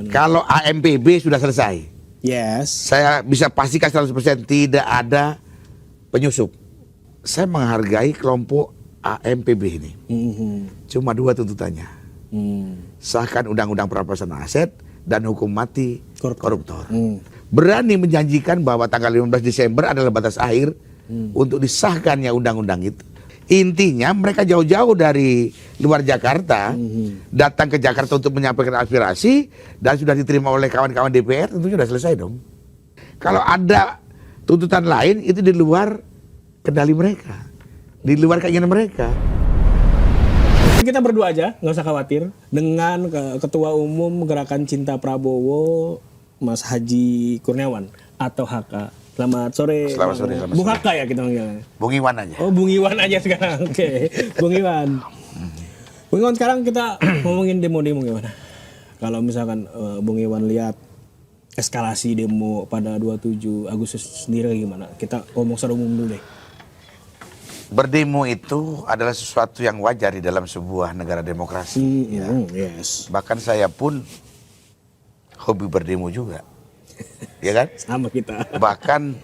Kalau AMPB sudah selesai, yes, saya bisa pastikan 100% tidak ada penyusup. Saya menghargai kelompok AMPB ini. Cuma dua tuntutannya. Sahkan undang-undang perampasan aset dan hukum mati koruptor. Berani menjanjikan bahwa tanggal 15 Desember adalah batas akhir untuk disahkannya undang-undang itu. Intinya mereka jauh-jauh dari luar Jakarta datang ke Jakarta untuk menyampaikan aspirasi dan sudah diterima oleh kawan-kawan DPR, tentunya sudah selesai dong. Kalau ada tuntutan lain itu di luar kendali mereka, di luar keinginan mereka. Kita berdua aja, nggak usah khawatir dengan Ketua Umum Gerakan Cinta Prabowo, Mas Haji Kurniawan atau HK. Selamat sore. Selamat sore. Bung HK ya kita manggilnya. Bung Iwan aja. Oh, Bung Iwan aja sekarang. Oke. Bung Iwan. Bung Iwan, sekarang kita ngomongin demo-demo gimana? Kalau misalkan Bung Iwan lihat eskalasi demo pada 27 Agustus sendiri gimana? Kita ngomong secara umum dulu deh. Berdemo itu adalah sesuatu yang wajar di dalam sebuah negara demokrasi. Yes. Bahkan saya pun hobi berdemo juga. Ya kan? Sama kita. Bahkan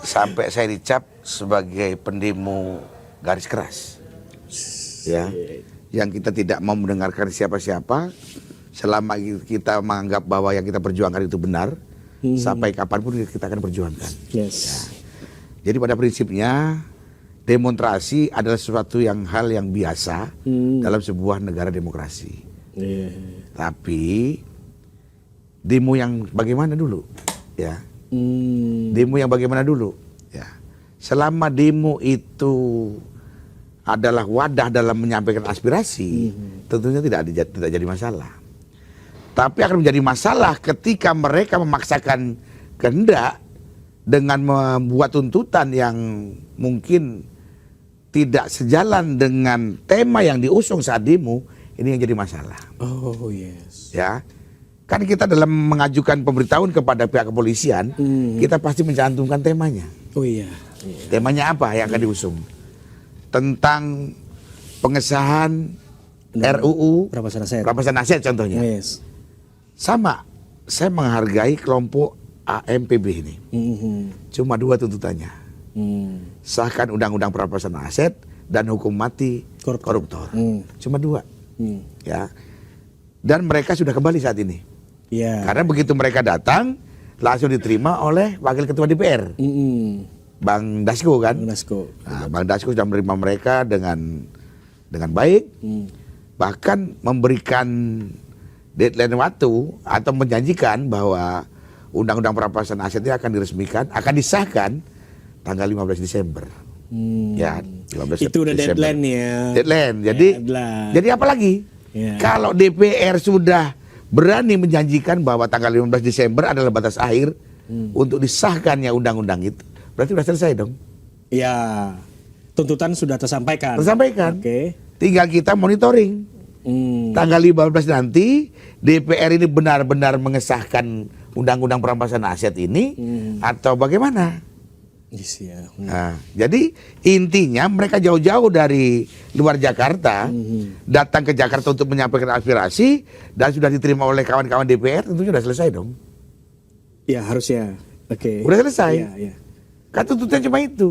sampai saya dicap sebagai pendemo garis keras. Ya. Yang kita tidak mau mendengarkan siapa-siapa selama kita menganggap bahwa yang kita perjuangkan itu benar, sampai kapanpun kita akan perjuangkan. Yes. Ya. Jadi pada prinsipnya demonstrasi adalah sesuatu hal yang biasa dalam sebuah negara demokrasi. Tapi demo yang bagaimana dulu, ya? Demo yang bagaimana dulu, ya? Selama demo itu adalah wadah dalam menyampaikan aspirasi, tentunya tidak jadi masalah. Tapi akan menjadi masalah ketika mereka memaksakan kehendak dengan membuat tuntutan yang mungkin tidak sejalan dengan tema yang diusung saat demo. Ini yang jadi masalah. Oh yes. Ya. Kan kita dalam mengajukan pemberitahuan kepada pihak kepolisian, kita pasti mencantumkan temanya. Oh iya. Temanya apa yang akan diusung? Tentang pengesahan RUU perampasan aset contohnya. Yes. Sama, saya menghargai kelompok AMPB ini. Cuma dua tuntutannya. Sahkan undang-undang perampasan aset dan hukum mati koruptor. Cuma dua. Ya. Dan mereka sudah kembali saat ini. Yeah. Karena begitu mereka datang langsung diterima oleh Wakil Ketua DPR, Bang Dasko kan. Nah, Bang Dasko sudah menerima mereka dengan baik, bahkan memberikan deadline waktu atau menjanjikan bahwa undang-undang perampasan aset ini akan diresmikan, akan disahkan tanggal 15 Desember. Ya, 15 itu udah Desember. Deadline ya. Deadline. Jadi apa lagi? Yeah. Kalau DPR sudah berani menjanjikan bahwa tanggal 15 Desember adalah batas akhir untuk disahkannya undang-undang itu, berarti sudah selesai dong. Ya, tuntutan sudah tersampaikan. Oke. Tinggal kita monitoring. Tanggal 15 nanti DPR ini benar-benar mengesahkan undang-undang perampasan aset ini atau bagaimana? Yes, ya. Nah, jadi intinya mereka jauh-jauh dari luar Jakarta datang ke Jakarta untuk menyampaikan aspirasi dan sudah diterima oleh kawan-kawan DPR, tentunya sudah selesai dong. Ya harusnya. Oke. Udah selesai. Ya. Kan tuntutannya cuma itu.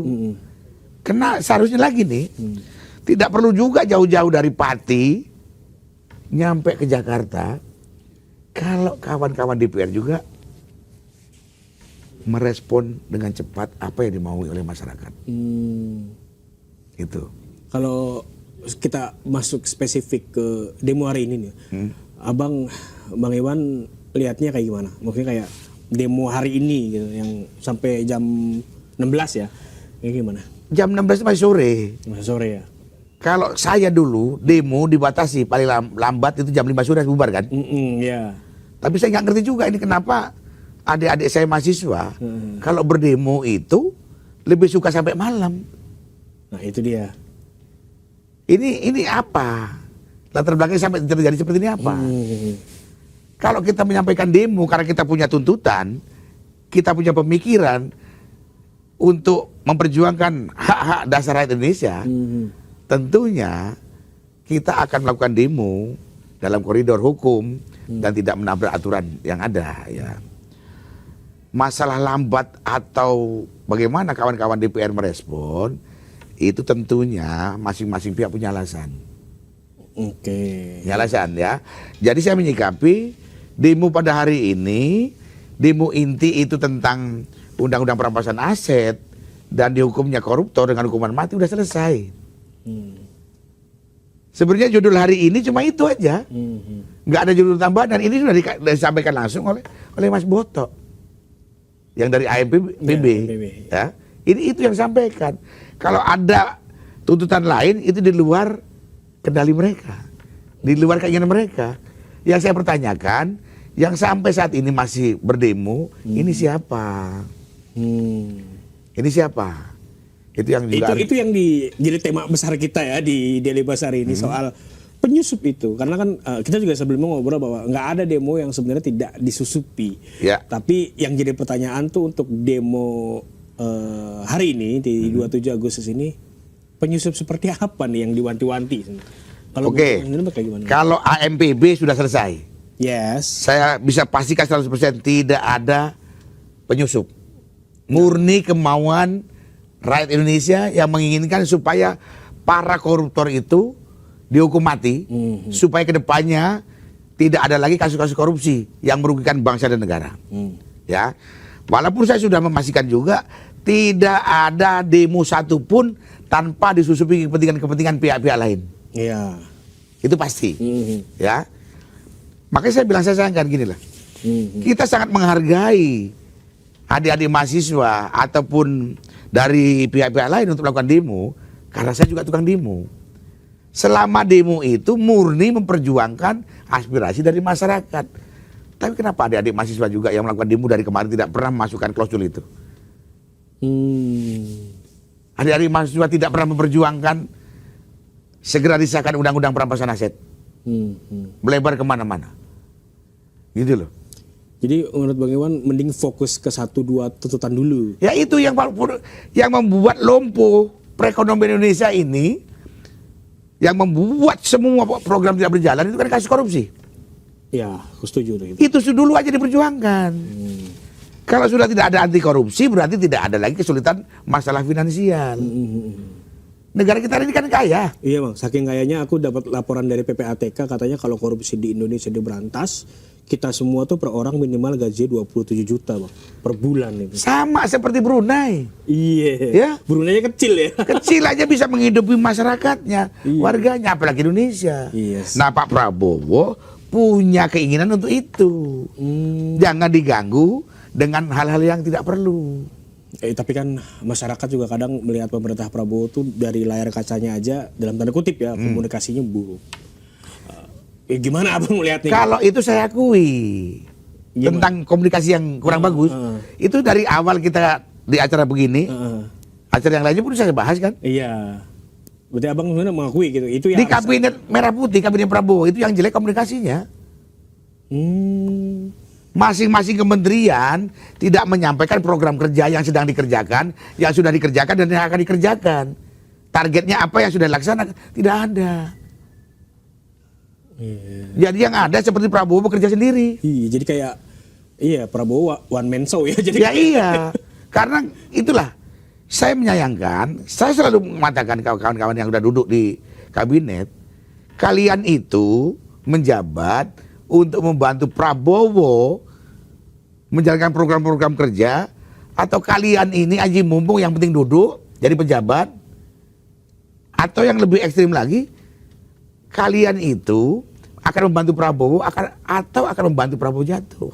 Kena seharusnya lagi nih, tidak perlu juga jauh-jauh dari Pati nyampe ke Jakarta. Kalau kawan-kawan DPR juga merespon dengan cepat apa yang dimaui oleh masyarakat. Itu. Kalau kita masuk spesifik ke demo hari ini nih, Bang Iwan lihatnya kayak gimana? Maksudnya kayak demo hari ini gitu, yang sampai jam 16 ya, kayak gimana? Jam 16 masih sore. Masih sore ya. Kalau saya dulu demo dibatasi paling lambat itu jam 5 sore bubar kan? Ya. Tapi saya nggak ngerti juga ini kenapa adik-adik saya mahasiswa kalau berdemo itu lebih suka sampai malam. Nah itu dia. Ini apa? Latar belakangnya sampai terjadi seperti ini apa? Kalau kita menyampaikan demo karena kita punya tuntutan, kita punya pemikiran untuk memperjuangkan hak-hak dasar rakyat Indonesia, tentunya kita akan melakukan demo dalam koridor hukum dan tidak menabrak aturan yang ada ya. Masalah lambat atau bagaimana kawan-kawan DPR merespon itu tentunya masing-masing pihak punya alasan. Oke. Punya alasan ya. Jadi saya menyikapi demo pada hari ini, demo inti itu tentang undang-undang perampasan aset dan dihukumnya koruptor dengan hukuman mati udah selesai. Sebenarnya judul hari ini cuma itu aja, nggak ada judul tambahan dan ini sudah disampaikan langsung oleh Mas Boto yang dari AMPB, ya. Ini itu yang sampaikan. Kalau ada tuntutan lain itu di luar kendali mereka, di luar keinginan mereka. Yang saya pertanyakan, yang sampai saat ini masih berdemo, ini siapa? Ini siapa? Itu yang juga itu yang jadi tema besar kita ya di Daily Buzz hari ini soal penyusup itu. Karena kan kita juga sebelumnya ngobrol bahwa nggak ada demo yang sebenarnya tidak disusupi. Ya. Tapi yang jadi pertanyaan tuh untuk demo hari ini di 27 Agustus ini, penyusup seperti apa nih yang diwanti-wanti? Kalau Oke. Kalau AMPB sudah selesai. Yes. Saya bisa pastikan 100% tidak ada penyusup. Murni kemauan rakyat Indonesia yang menginginkan supaya para koruptor itu dihukum mati, supaya kedepannya tidak ada lagi kasus-kasus korupsi yang merugikan bangsa dan negara. Ya, walaupun saya sudah memastikan juga tidak ada demo satupun tanpa disusupi kepentingan-kepentingan pihak-pihak lain. Iya. Itu pasti. Ya, makanya saya bilang saya sayangkan gini lah. Kita sangat menghargai adik-adik mahasiswa ataupun dari pihak-pihak lain untuk melakukan demo, karena saya juga tukang demo. Selama demo itu murni memperjuangkan aspirasi dari masyarakat. Tapi kenapa adik-adik mahasiswa juga yang melakukan demo dari kemarin tidak pernah memasukkan klausul itu? Adik-adik mahasiswa tidak pernah memperjuangkan segera disahkan undang-undang perampasan aset. Melebar kemana-mana. Gitu loh. Jadi menurut Bang Iwan mending fokus ke 1-2 tuntutan dulu. Ya itu yang membuat lumpuh perekonomian Indonesia ini, yang membuat semua program tidak berjalan itu kan kasus korupsi. Ya, aku setuju dengan Itu dulu aja diperjuangkan. Kalau sudah tidak ada anti korupsi berarti tidak ada lagi kesulitan masalah finansial. Negara kita ini kan kaya. Iya Bang, saking kayanya aku dapat laporan dari PPATK katanya kalau korupsi di Indonesia diberantas, kita semua tuh per orang minimal gaji 27 juta Bang, per bulan itu. Sama seperti Brunei. Iya. Ya. Brunei kecil ya. Kecil aja bisa menghidupi masyarakatnya, warganya, apalagi Indonesia. Yes. Nah Pak Prabowo punya keinginan untuk itu. Jangan diganggu dengan hal-hal yang tidak perlu. Tapi kan masyarakat juga kadang melihat pemerintah Prabowo tuh dari layar kacanya aja dalam tanda kutip ya komunikasinya buruk. Gimana abang melihatnya? Kalau itu saya akui tentang komunikasi yang kurang bagus. Itu dari awal kita di acara begini, acara yang lainnya pun saya bahas kan. Iya. Berarti abang sebenarnya mengakui gitu. Itu yang di kabinet merah putih, kabinet Prabowo itu yang jelek komunikasinya. Masing-masing kementerian tidak menyampaikan program kerja yang sedang dikerjakan, yang sudah dikerjakan dan yang akan dikerjakan. Targetnya apa yang sudah dilaksanakan tidak ada. Jadi yang ada seperti Prabowo bekerja sendiri. Iya, jadi kayak Prabowo one man show ya. Jadi ya iya, karena itulah saya menyayangkan. Saya selalu mengatakan kawan-kawan yang sudah duduk di kabinet, kalian itu menjabat untuk membantu Prabowo menjalankan program-program kerja, atau kalian ini aji mumpung yang penting duduk jadi pejabat, atau yang lebih ekstrim lagi, kalian itu akan membantu Prabowo atau akan membantu Prabowo jatuh.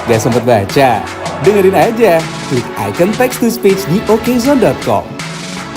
Gak sempet baca? Dengerin aja, klik icon text to speech di okezone.com.